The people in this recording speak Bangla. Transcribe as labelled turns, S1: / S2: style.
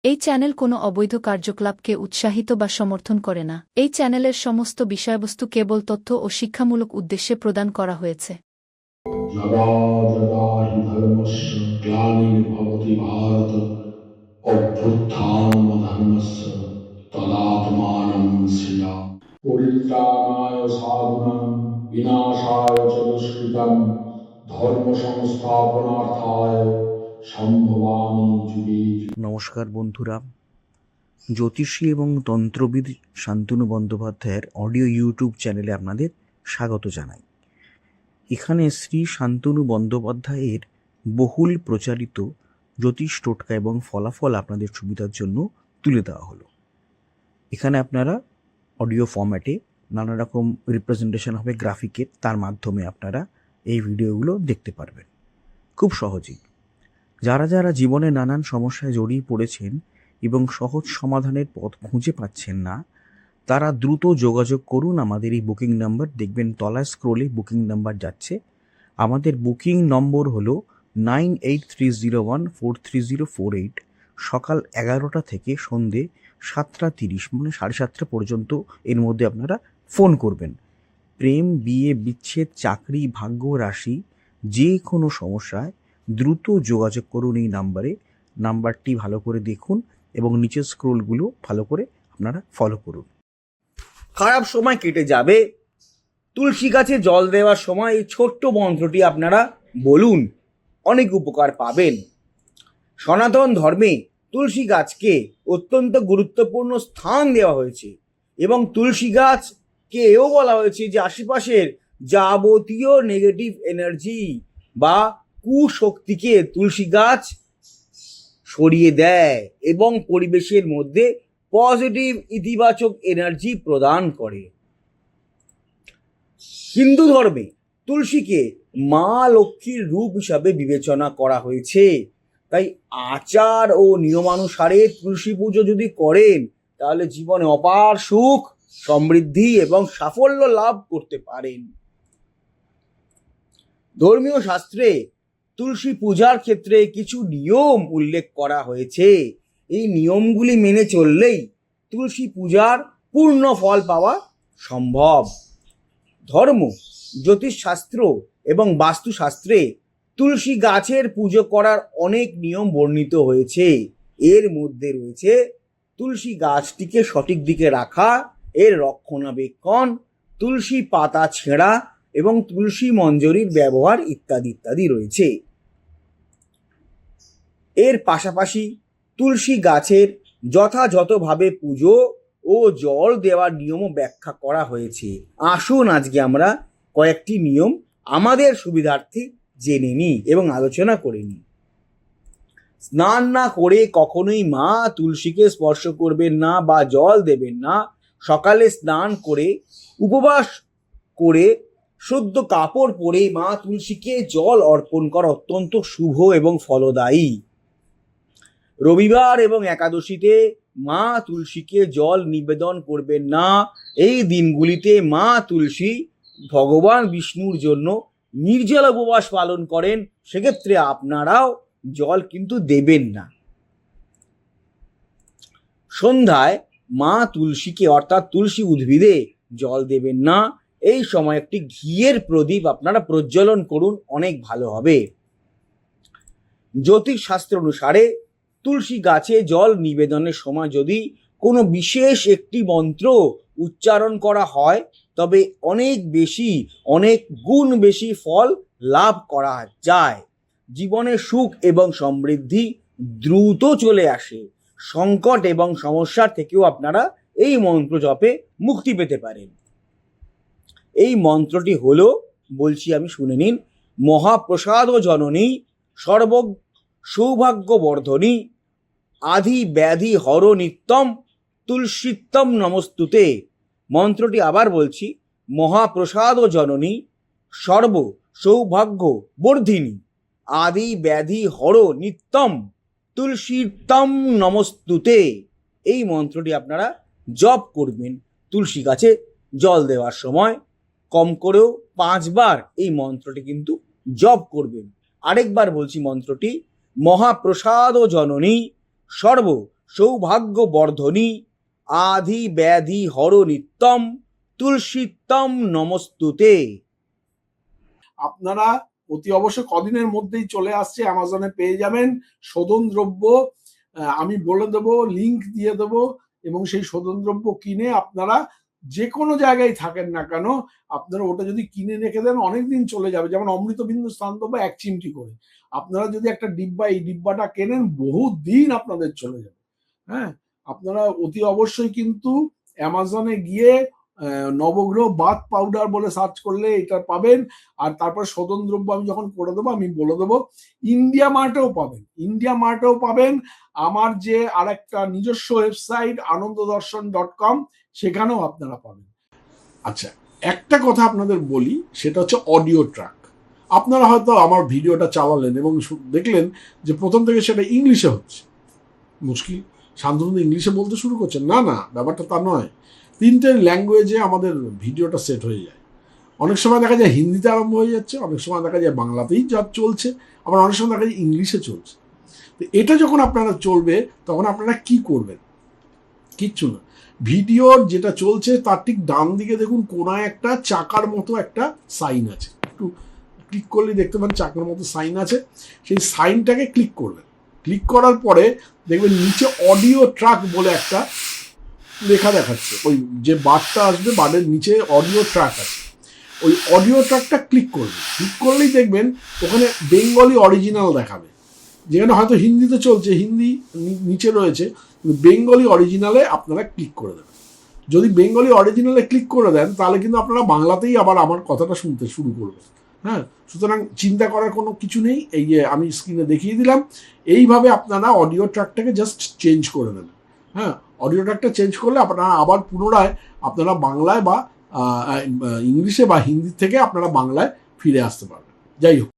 S1: এই চ্যানেল কোনো অবৈধ কার্যকলাপকে উৎসাহিত বা সমর্থন করে না। এই চ্যানেলের সমস্ত বিষয়বস্তু কেবল তথ্য ও শিক্ষামূলক উদ্দেশ্যে প্রদান করা হয়েছে।
S2: যদা যদা হি ধর্মস্য গ্লানির্ভবতি ভারত অভ্যুত্থানমধর্মস্য তদাত্মানং সৃজামি। পরিত্রাণায় সাধুনাং বিনাশায় চ দুষ্কৃতং ধর্ম সংস্থাপনার্থায় সম্ভবামি যুগে যুগে।
S3: নমস্কার বন্ধুরা, জ্যোতিষী এবং তন্ত্রবিদ শান্তনু বন্দ্যোপাধ্যায়ের অডিও ইউটিউব চ্যানেলে আপনাদের স্বাগত জানাই। এখানে শ্রী শান্তনু বন্দ্যোপাধ্যায়ের বহুল প্রচারিত জ্যোতিষ টোটকা এবং ফলাফল আপনাদের সুবিধার জন্য তুলে দেওয়া হলো। এখানে আপনারা অডিও ফরম্যাটে নানা রকম রিপ্রেজেন্টেশন হবে গ্রাফিকের, তার মাধ্যমে আপনারা এই ভিডিওগুলো দেখতে পারবেন খুব সহজেই। যারা যারা জীবনে নানান সমস্যায় জড়িয়ে পড়েছেন এবং সহজ সমাধানের পথ খুঁজে পাচ্ছেন না, তারা দ্রুত যোগাযোগ করুন আমাদের এই বুকিং নাম্বার। দেখবেন তলায় স্ক্রোলে বুকিং নাম্বার যাচ্ছে। আমাদের বুকিং নম্বর হলো 9830143048। সকাল 11টা থেকে সন্ধে 7:30 মানে 7:30 পর্যন্ত এর মধ্যে আপনারা ফোন করবেন। প্রেম, বিয়ে, বিচ্ছেদ, চাকরি, ভাগ্য, রাশি, যে কোনো সমস্যায় দ্রুত যোগাযোগ করুন এই নাম্বারে। নাম্বারটি ভালো করে দেখুন এবং নিচের স্ক্রোলগুলো ভালো করে আপনারা ফলো করুন। খারাপ সময় কেটে যাবে। তুলসী গাছে জল দেওয়ার সময় এই ছোট্ট মন্ত্রটি আপনারা বলুন, অনেক উপকার পাবেন। সনাতন ধর্মে তুলসী গাছকে অত্যন্ত গুরুত্বপূর্ণ স্থান দেওয়া হয়েছে এবং তুলসী গাছকে এও বলা হয়েছে যে আশেপাশের যাবতীয় নেগেটিভ এনার্জি বা কুশক্তিকে তুলসী গাছ সরিয়ে দেয় এবং পরিবেশের মধ্যে পজিটিভ ইতিবাচক এনার্জি প্রদান করে। হিন্দু ধর্মে তুলসীকে মা লক্ষ্মীর রূপ হিসাবে বিবেচনা করা হয়েছে। তাই আচার ও নিয়মানুসারে তুলসী পুজো যদি করেন তাহলে জীবনে অপার সুখ, সমৃদ্ধি এবং সাফল্য লাভ করতে পারেন। ধর্মীয় শাস্ত্রে তুলসী পূজার ক্ষেত্রে কিছু নিয়ম উল্লেখ করা হয়েছে। এই নিয়মগুলি মেনে চললেই তুলসী পূজার পূর্ণ ফল পাওয়া সম্ভব। ধর্ম, জ্যোতিষশাস্ত্র এবং বাস্তুশাস্ত্রে তুলসী গাছের পুজো করার অনেক নিয়ম বর্ণিত হয়েছে। এর মধ্যে রয়েছে তুলসী গাছটিকে সঠিক দিকে রাখা, এর রক্ষণাবেক্ষণ, তুলসী পাতা ছেঁড়া এবং তুলসী মঞ্জরির ব্যবহার ইত্যাদি ইত্যাদি রয়েছে। এর পাশাপাশি তুলসী গাছের যথাযথভাবে পুজো ও জল দেওয়ার নিয়মও ব্যাখ্যা করা হয়েছে। আসুন আজকে আমরা কয়েকটি নিয়ম আমাদের সুবিধার্থে জেনে নিই এবং আলোচনা করে নিই। স্নান না করে কখনোই মা তুলসীকে স্পর্শ করবেন না বা জল দেবেন না। সকালে স্নান করে উপবাস করে শুদ্ধ কাপড় পরে মা তুলসীকে জল অর্পণ করা অত্যন্ত শুভ এবং ফলদায়ী। রবিবার এবং একাদশীতে মা তুলসীকে জল নিবেদন করবেন না। এই দিনগুলিতে মা তুলসী ভগবান বিষ্ণুর জন্য নির্জল উপবাস পালন করেন, সেক্ষেত্রে আপনারাও জল কিন্তু দেবেন না। সন্ধ্যায় মা তুলসীকে অর্থাৎ তুলসী উদ্ভিদে জল দেবেন না। এই সময় একটি ঘিয়ের প্রদীপ আপনারা প্রজ্বলন করুন, অনেক ভালো হবে। জ্যোতিষ শাস্ত্র অনুসারে তুলসী গাছে জল নিবেদনের সময় যদি কোনো বিশেষ একটি মন্ত্র উচ্চারণ করা হয় তবে অনেক গুণ বেশি ফল লাভ করা যায়। জীবনে সুখ এবং সমৃদ্ধি দ্রুত চলে আসে। সংকট এবং সমস্যার থেকেও আপনারা এই মন্ত্র জপে মুক্তি পেতে পারেন। এই মন্ত্রটি হলো, বলছি আমি শুনে নিন। মহাপ্রসাদ জননী সর্ব সৌভাগ্য বর্ধনী আধি ব্যাধি হর নিত্যম তুলসীত্তম নমস্তুতে। মন্ত্রটি আবার বলছি। মহাপ্রসাদ জননী সর্ব সৌভাগ্য বর্ধিনী আদি ব্যাধি হর নিত্যম তুলসীত্তম নমস্তুতে। এই মন্ত্রটি আপনারা জপ করবেন তুলসী গাছে জল দেওয়ার সময়। কম করেও 5 বার এই মন্ত্রটি কিন্তু জপ করবেন। আরেকবার বলছি মন্ত্রটি। মহাপ্রসাদ জননী সর্ব সৌভাগ্য বর্ধনী আধি ব্যাধি হর নিত্যম তুলসীত্তম নমস্তুতে।
S4: আপনারা অতি অবশ্যই কদিনের মধ্যেই চলে আসছে, অ্যামাজনে পেয়ে যাবেন শোধন দ্রব্য। আমি বলে দেব, লিংক দিয়ে দেব, এবং সেই শোধন দ্রব্য কিনে আপনারা যে কোনো জায়গায় থাকেন না কেন, আপনারা ওটা যদি কিনে রেখে দেন অনেকদিন চলে যাবে। যেমন অমৃতবিন্দু স্নান দ্রব্য 1 চিমটি করে, আপনারা যদি একটা ডিব্বা, এই ডিব্বাটা কেনেন বহু দিন আপনাদের চলে যাবে। হ্যাঁ, আপনারা অতি অবশ্যই কিন্তু অ্যামাজনে গিয়ে নবগ্রহ বাথ পাউডার বলে সার্চ করলে এটা পাবেন। আর তারপর শোধন দ্রব্য আমি যখন করে দেবো আমি বলে দেবো, ইন্ডিয়া মার্টেও পাবেন। আমার যে আরেকটা নিজস্ব ওয়েবসাইট ananddarshan.com, সেখানেও আপনারা পাবেন। আচ্ছা, একটা কথা আপনাদের বলি, সেটা হচ্ছে অডিও ট্র্যাক। আপনারা হয়তো আমার ভিডিওটা চালালেন এবং দেখলেন যে প্রথম থেকে সেটা ইংলিশে হচ্ছে। মুশকিল, শান্তনু ইংলিশে বলতে শুরু করছেন। না, ব্যাপারটা তা নয়। 3টে ল্যাঙ্গুয়েজে আমাদের ভিডিওটা সেট হয়ে যায়। অনেক সময় দেখা যায় হিন্দিতে আরম্ভ হয়ে যাচ্ছে, অনেক সময় দেখা যায় বাংলাতেই যা চলছে, আবার অনেক সময় দেখা যায় ইংলিশে চলছে। তো এটা যখন আপনারা চলবে তখন আপনারা কি করবেন? কিচ্ছু না, ভিডিওর যেটা চলছে তার ঠিক ডান দিকে দেখুন কোনায় একটা চাকার মতো একটা সাইন আছে, একটু ক্লিক করলে দেখতে পারেন চাকার মতো সাইন আছে। সেই সাইনটাকে ক্লিক করবেন। ক্লিক করার পরে দেখবেন নিচে অডিও ট্র্যাক বলে একটা লেখা দেখাচ্ছে। ওই যে বারটা আসবে, বারের নিচে অডিও ট্র্যাক আছে, ওই অডিও ট্র্যাকটা ক্লিক করবেন। ক্লিক করলেই দেখবেন ওখানে বেঙ্গলি অরিজিনাল দেখাবে। যেখানে হয়তো হিন্দিতে চলছে, হিন্দি নিচে রয়েছে, কিন্তু বেঙ্গলি অরিজিনালে আপনারা ক্লিক করে দেবেন। যদি বেঙ্গলি অরিজিনালে ক্লিক করে দেন তাহলে কিন্তু আপনারা বাংলাতেই আবার আমার কথাটা শুনতে শুরু করবেন। হ্যাঁ, সুতরাং চিন্তা করার কোনো কিছু নেই। এই যে আমি স্ক্রিনে দেখিয়ে দিলাম, এইভাবে আপনারা অডিও ট্র্যাকটাকে জাস্ট চেঞ্জ করে নেবেন। হ্যাঁ, অডিও ট্র্যাকটা চেঞ্জ করলে আপনারা আবার পুনরায় আপনারা বাংলায় বা ইংলিশে বা হিন্দি থেকে আপনারা বাংলায় ফিরে আসতে পারবেন। যাই হোক,